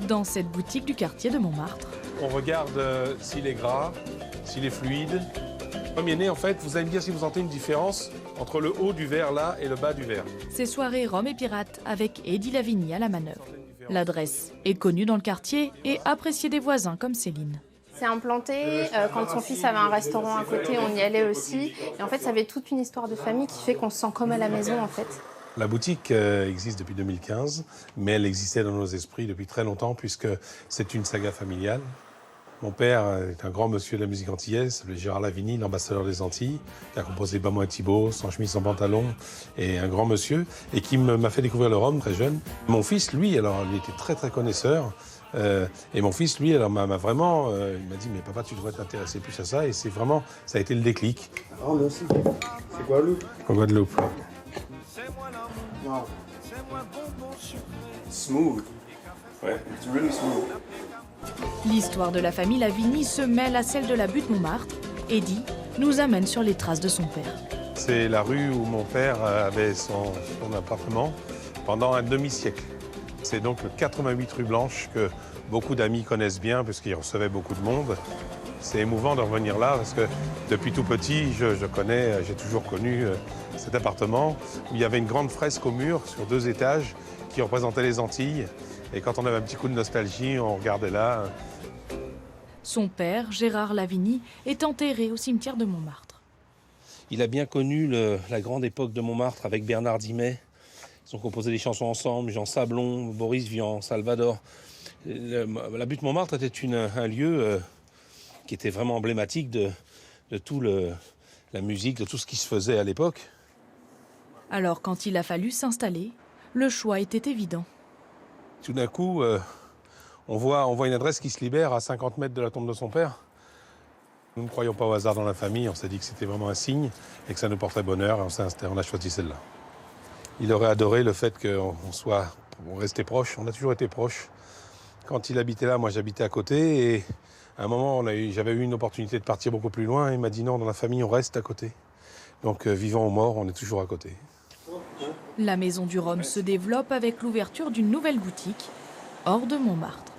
dans cette boutique du quartier de Montmartre. On regarde s'il est gras, s'il est fluide. Premier né, en fait, vous allez me dire si vous sentez une différence entre le haut du verre là et le bas du verre. C'est soirée Rhum et Pirates avec Eddie Lavigny à la manœuvre. L'adresse est connue dans le quartier et appréciée des voisins comme Céline. C'est implanté, quand son fils avait un restaurant à côté, on y allait aussi. Et en fait, ça avait toute une histoire de famille qui fait qu'on se sent comme à la maison en fait. La boutique existe depuis 2015, mais elle existait dans nos esprits depuis très longtemps puisque c'est une saga familiale. Mon père est un grand monsieur de la musique antillaise, s'appelait Gérard Lavigny, l'ambassadeur des Antilles, qui a composé Bas-moi Thibault, Sans chemise, sans pantalon, et un grand monsieur, et qui m'a fait découvrir le rhum très jeune. Mon fils, lui, alors, il était très très connaisseur, et mon fils, lui, alors m'a vraiment, il m'a dit, mais papa, tu devrais t'intéresser plus à ça, et c'est vraiment, ça a été le déclic. Oh, merci. C'est Guadeloupe. En Guadeloupe. Wow. Smooth. Ouais. It's really smooth. L'histoire de la famille Lavigny se mêle à celle de la butte Montmartre. Eddie nous amène sur les traces de son père. C'est la rue où mon père avait son appartement pendant un demi-siècle. C'est donc le 88 rue Blanche que beaucoup d'amis connaissent bien puisqu'il recevait beaucoup de monde. C'est émouvant de revenir là parce que depuis tout petit, j'ai toujours connu cet appartement où il y avait une grande fresque au mur sur 2 étages qui représentait les Antilles. Et quand on avait un petit coup de nostalgie, on regardait là. Son père, Gérard Lavigny, est enterré au cimetière de Montmartre. Il a bien connu la grande époque de Montmartre avec Bernard Dimet. Ils ont composé des chansons ensemble, Jean Sablon, Boris Vian, Salvador. La butte Montmartre était un lieu qui était vraiment emblématique de tout la musique, de tout ce qui se faisait à l'époque. Alors quand il a fallu s'installer, le choix était évident. Tout d'un coup, on voit une adresse qui se libère à 50 mètres de la tombe de son père. Nous ne croyons pas au hasard dans la famille, on s'est dit que c'était vraiment un signe et que ça nous porterait bonheur et on a choisi celle-là. Il aurait adoré le fait qu'on restait proches, on a toujours été proches. Quand il habitait là, moi j'habitais à côté et à un moment j'avais eu une opportunité de partir beaucoup plus loin et il m'a dit non, dans la famille on reste à côté. Donc vivant ou mort, on est toujours à côté. La maison du rhum se développe avec l'ouverture d'une nouvelle boutique hors de Montmartre.